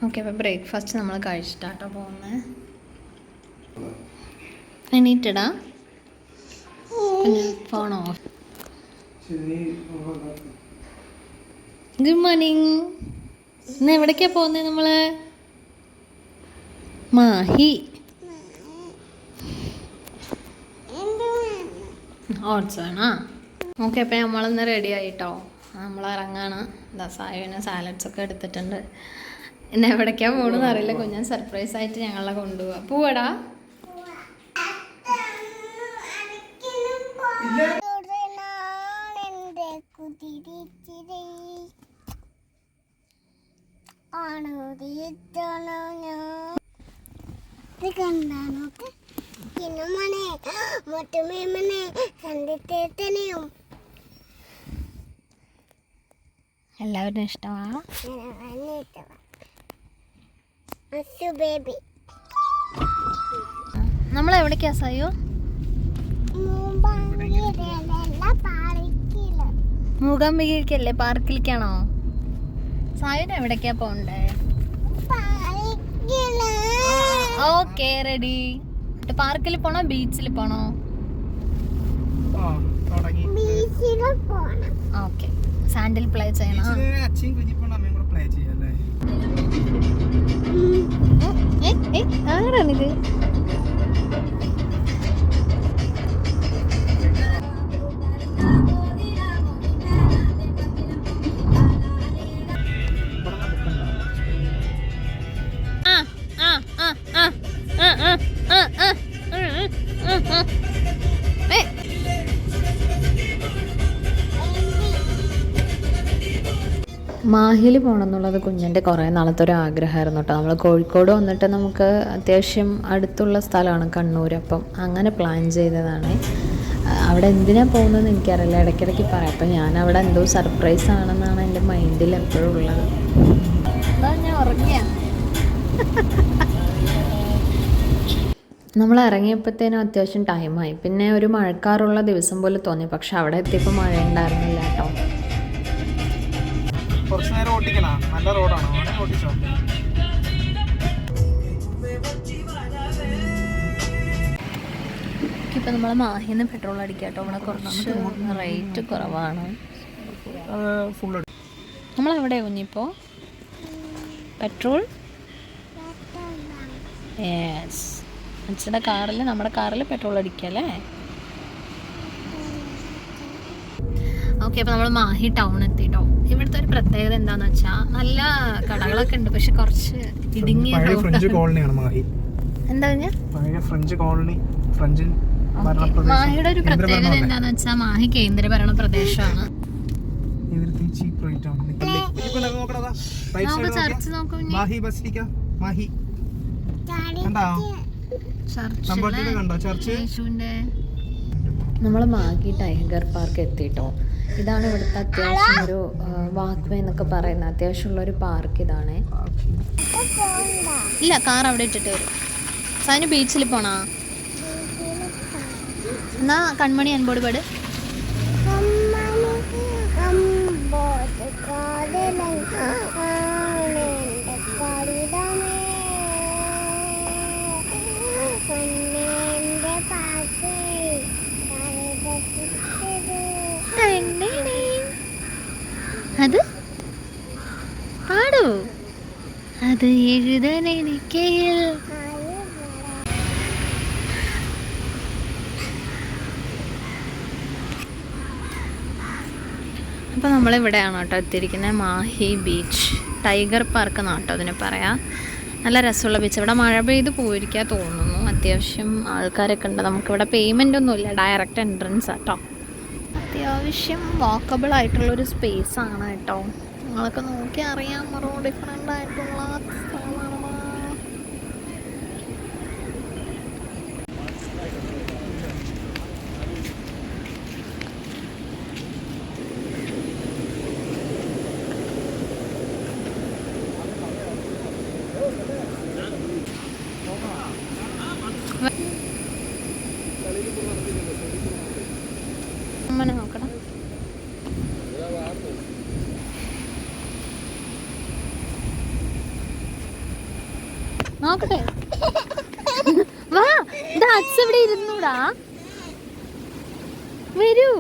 Okay, അപ്പോൾ breakfast നമ്മൾ കഴിച്ചിട്ടാട്ടോ പോകുന്നത്. എണീറ്റടാ, പിന്നെ ഫോൺ ഓഫ്. Good morning. ഇന്ന് എവിടേക്കാ പോകുന്നത് നമ്മൾ? മാഹി. ഓട്സ് വേണോ? ഓക്കെ, അപ്പോൾ നമ്മളിന്ന് റെഡി ആയിട്ടോ. നമ്മൾ ഇറങ്ങാണ്. സായുവിന് സാലഡ്സൊക്കെ എടുത്തിട്ടുണ്ട്. പിന്നെ എവിടേക്കാണ് പോകണമെന്ന് അറിയില്ല. കുഞ്ഞൻ സർപ്രൈസ് ആയിട്ട് ഞങ്ങളെ കൊണ്ടുപോവാ. പോവാടാ. എല്ലാവരും ഇഷ്ടമാണ്. നമ്മൾ എവിടേക്കാ സായോ? മൂകാംബികയ്ക്കല്ലേ, പാർക്കിലേക്കാണോ? സായുന് എവിടേക്കാ പോണ്ടേ? Okay, ready. പാർക്കിൽ പോണോ ബീച്ചിൽ പോണോ? ഓക്കെ, സാൻഡിൽ പ്ലേ ചെയ്യണം. ആരാണിത്? മാഹിയിൽ പോകണം എന്നുള്ളത് കുഞ്ഞിൻ്റെ കുറേ നാളത്തെ ഒരു ആഗ്രഹമായിരുന്നു കേട്ടോ. നമ്മൾ കോഴിക്കോട് വന്നിട്ട് നമുക്ക് അത്യാവശ്യം അടുത്തുള്ള സ്ഥലമാണ് കണ്ണൂർ. അപ്പം അങ്ങനെ പ്ലാൻ ചെയ്തതാണ്. അവിടെ എന്തിനാണ് പോകുന്നതെന്ന് എനിക്കറിയില്ല, ഇടയ്ക്കിടയ്ക്ക് പറയാം. അപ്പം ഞാൻ അവിടെ എന്തോ സർപ്രൈസ് ആണെന്നാണ് എൻ്റെ മൈൻഡിൽ എപ്പോഴും ഉള്ളത്. അതാ ഞാൻ ഉറങ്ങിയ. നമ്മൾ ഇറങ്ങിയപ്പോഴത്തേനും അത്യാവശ്യം ടൈമായി. പിന്നെ ഒരു മഴക്കാറുള്ള ദിവസം പോലെ തോന്നി. പക്ഷെ അവിടെ എത്തിയപ്പോൾ മഴ ഉണ്ടായിരുന്നില്ല കേട്ടോ. കുറച്ച് നേരം ഓടിക്കണ, നല്ല റോഡാണോ? ഓടിച്ചോ. ഇപ്പം നമ്മൾ മാഹിന്ന് പെട്രോൾ അടിക്കാം കേട്ടോ. ഇവിടെ കുറച്ച് റേറ്റ് കുറവാണ്. നമ്മളെവിടെയാണ് കുഞ്ഞിപ്പോൾ? പെട്രോൾ യെസ്, അച്ഛൻ്റെ കാറിൽ, നമ്മുടെ കാറിൽ പെട്രോൾ അടിക്കല്ലേ. ഓക്കെ, അപ്പോൾ നമ്മൾ മാഹി ടൗൺ എത്തിട്ടോ. ഇവിടുത്തെ ഒരു പ്രത്യേകത എന്താണെന്ന് വെച്ചാൽ നല്ല കടകളൊക്കെ ഉണ്ട്, പക്ഷെ കുറച്ച് ഇടുങ്ങിയ ഫ്രഞ്ച് കോളനിയാണ് മാഹി. എന്താ പഴയ ഫ്രഞ്ച് കോളനി, ഫ്രഞ്ച്. മാഹിയുടെ ഒരു പ്രത്യേകത എന്താണെന്ന് വെച്ചാൽ മാഹി കേന്ദ്രഭരണ പ്രദേശമാണ്. ചർച്ച് നോക്കും. നമ്മൾ മാഹി ടൈഗർ പാർക്ക് എത്തിട്ടോ. ഇതാണ് ഇവിടുത്തെ അത്യാവശ്യം ഒരു വാക്ക് വേ എന്നൊക്കെ പറയുന്ന അത്യാവശ്യമുള്ളൊരു പാർക്ക് ഇതാണ്. ഇല്ല, കാർ അവിടെ ഇട്ടിട്ട് വരും. സാധനം ബീച്ചിൽ പോണാ? എന്നാ കൺമണി അൻപോട് പാട്. അത് പാടൂ. അത് എഴുതാൻ എനിക്ക്. അപ്പോൾ നമ്മളിവിടെയാണ് കേട്ടോ എത്തിയിരിക്കുന്നത്. മാഹി ബീച്ച് ടൈഗർ പാർക്ക് എന്നാട്ടോ അതിന് പറയാം. നല്ല രസമുള്ള ബീച്ച്. ഇവിടെ മഴ പെയ്ത് പോയിരിക്കാൻ തോന്നുന്നു. അത്യാവശ്യം ആൾക്കാരൊക്കെ ഉണ്ട്. നമുക്കിവിടെ പേയ്മെൻ്റ് ഒന്നുമില്ല, ഡയറക്റ്റ് എൻട്രൻസ് ആട്ടോ. അത്യാവശ്യം വാക്കബിൾ ആയിട്ടുള്ളൊരു സ്പേസ് ആണ് കേട്ടോ. നിങ്ങളൊക്കെ നോക്കി അറിയാം, ഡിഫറെൻ്റ് ആയിട്ടുള്ള സ്ഥലമാണ്. അമ്മനെ നോക്കണം. നോക്കട്ടെ. വാ, ഇത് അച്ഛ ഇവിടെ ഇരുന്നൂടാ. വരൂ.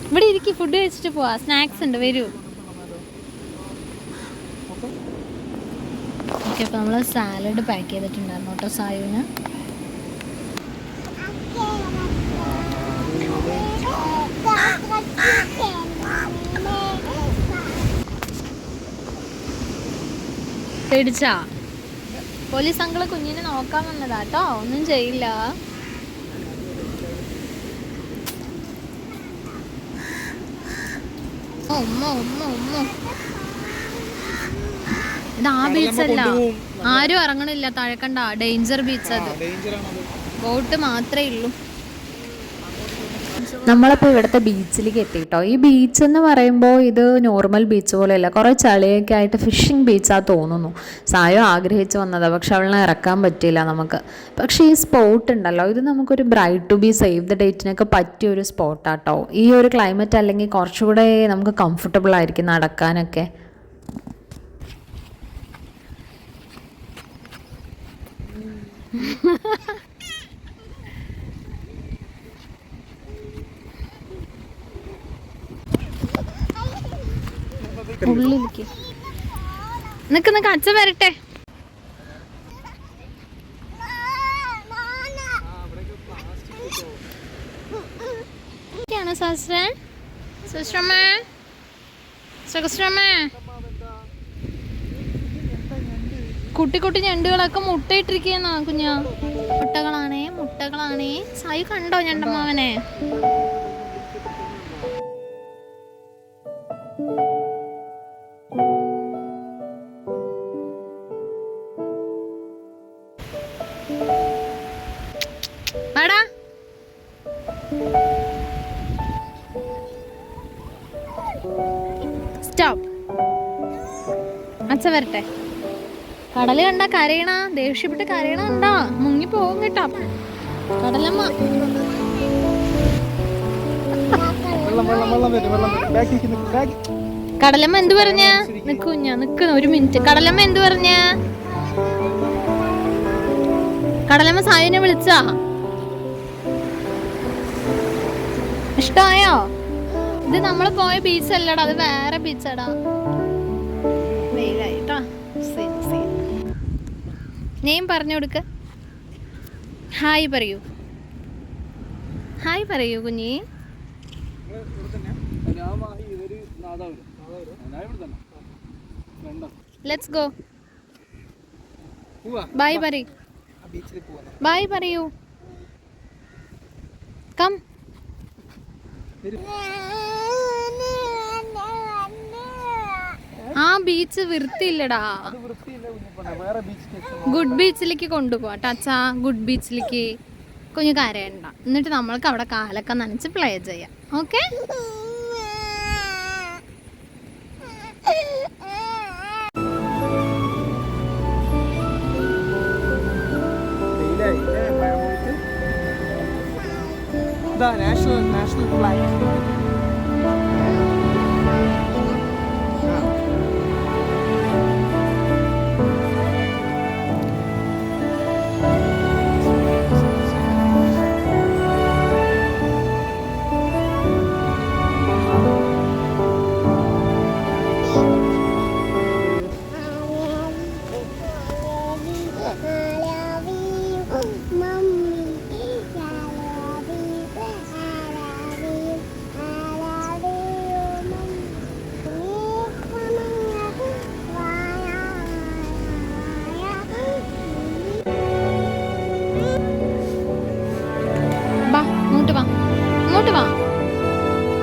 ഇവിടെ ഇരിക്കും, ഫുഡ് കഴിച്ചിട്ട് പോവാ. സ്നാക്സ് ഉണ്ട്, വരൂ. ഓക്കെ, അപ്പോൾ നമ്മൾ സാലഡ് പാക്ക് ചെയ്തിട്ടുണ്ടായിരുന്നു കേട്ടോ സായുവിന്. പേടിച്ചാ? പോലീസ് അങ്കിള് കുഞ്ഞിനെ നോക്കാൻ വന്നതാ കേട്ടോ, ഒന്നും ചെയ്യില്ല. ഇത് ആ ബീച്ചല്ല, ആരും ഇറങ്ങണില്ല. താഴെ കണ്ട ഡേഞ്ചർ ബീച്ച്, അത് ബോട്ട് മാത്രമേ ഉള്ളൂ. നമ്മളപ്പോൾ ഇവിടുത്തെ ബീച്ചിലേക്ക് എത്തിയിട്ടോ. ഈ ബീച്ച് എന്ന് പറയുമ്പോൾ ഇത് നോർമൽ ബീച്ച് പോലെയല്ല, കുറേ ചളിയൊക്കെ ആയിട്ട് ഫിഷിംഗ് ബീച്ചാണ് തോന്നുന്നു. സായോ ആഗ്രഹിച്ച് വന്നതാണ്, പക്ഷെ അവളെ ഇറക്കാൻ പറ്റിയില്ല നമുക്ക്. പക്ഷേ ഈ സ്പോട്ട് ഉണ്ടല്ലോ, ഇത് നമുക്കൊരു bride to be save the ഡേറ്റിനൊക്കെ പറ്റിയൊരു സ്പോട്ടാട്ടോ. ഈ ഒരു ക്ലൈമറ്റ് അല്ലെങ്കിൽ കുറച്ചുകൂടെ നമുക്ക് കംഫർട്ടബിൾ ആയിരിക്കും നടക്കാനൊക്കെ. ഉള്ളിലേക്ക് നിക്ക് അച്ഛൻ വരട്ടെ. കുട്ടി കുട്ടി ഞണ്ടുകളൊക്കെ മുട്ടയിട്ടിരിക്കുന്ന കുഞ്ഞാ. മുട്ടകളാണേ. സായി കണ്ടോ ഞണ്ടമ്മാവനെ? സ്റ്റോപ്പ്. അച്ഛ വരട്ടെ. കടല് കണ്ടാ കരയണ, ദേഷ്യപ്പെട്ട് കരയണ കണ്ടാ മുങ്ങി പോകും കേട്ടോ കടലമ്മ. കടലമ്മ എന്ത് പറഞ്ഞ? നിക്കുന്ന ഒരു മിനിറ്റ്. കടലമ്മ എന്ത് പറഞ്ഞ? കടലമ്മ സായുനെ വിളിച്ചാ? ഇഷ്ടായോ? ഇത് നമ്മള് പോയ ബീച്ച് അല്ലടാ, അത് വേറെ ബീച്ചാടാ. വെയിലായിട്ടാ. നെയിം പറഞ്ഞു കൊടുക്ക. ഹായ് പറയൂ കുഞ്ഞി. Let's go. ബൈ പറയൂ. കം. ആ ബീച്ച് വൃത്തിയില്ലടാ. ഗുഡ് ബീച്ചിലേക്ക് കൊണ്ടുപോവാ അച്ഛാ. ഗുഡ് ബീച്ചിലേക്ക് കുഞ്ഞു കരയണ്ട. എന്നിട്ട് നമ്മൾക്ക് അവിടെ കാലൊക്കെ നനച്ച് പ്ലേ ചെയ്യാം. ഓക്കെ? National flag.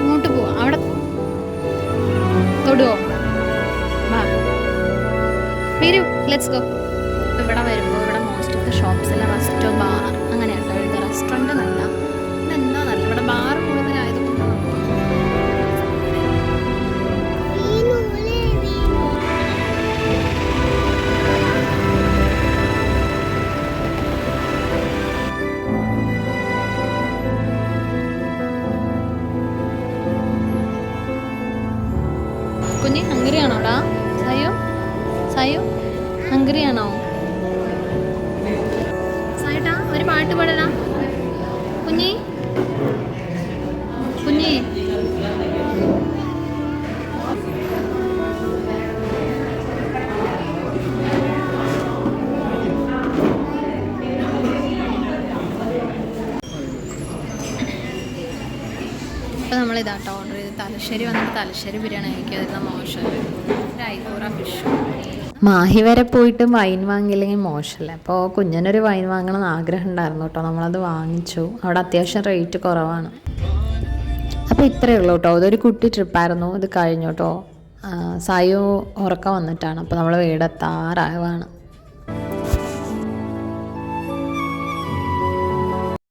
അങ്ങോട്ട് പോവാ. അവിടെ തൊടുവോ? വരൂ, ലെറ്റ്സ് ഗോ. ഇവിടെ വരുമ്പോൾ ഇവിടെ മോസ്റ്റ് ഓഫ് ദ ഷോപ്സിൽ റെസ്റ്റോ ബാർ അങ്ങനെയാട്ടോ എഴുതുക. റെസ്റ്റോറൻറ്റ് എന്നല്ല, ഇതെന്താ നല്ല ഇവിടെ ബാർ കൂടുതലായതുകൊണ്ട് സായു സായു ഹംഗ്രി ആണോ? സായിട്ടാ ഒരു പാട്ട് പാടടാ കുഞ്ഞി കുഞ്ഞി. ഇപ്പോൾ നമ്മളിതാട്ടോ ഓർഡർ ചെയ്ത് തലശ്ശേരി വന്നിട്ട് തലശ്ശേരി ബിരിയാണി കഴിക്കാതിരുന്ന മോശം. ഒരു ഐക്കൂറ ഫിഷ്. മാഹി വരെ പോയിട്ട് വൈൻ വാങ്ങിയില്ലെങ്കിൽ മോശമല്ലേ. അപ്പോൾ കുഞ്ഞിനൊരു വൈൻ വാങ്ങണം എന്ന് ആഗ്രഹം ഉണ്ടായിരുന്നു കേട്ടോ. നമ്മളത് വാങ്ങിച്ചു. അവിടെ അത്യാവശ്യം റേറ്റ് കുറവാണ്. അപ്പോൾ ഇത്രയേ ഉള്ളൂ കേട്ടോ. ഇതൊരു കുട്ടി ട്രിപ്പായിരുന്നു. ഇത് കഴിഞ്ഞു കേട്ടോ. സായു ഉറക്കം വന്നിട്ടാണ്. അപ്പോൾ നമ്മൾ വീടെത്താറായവാണ്.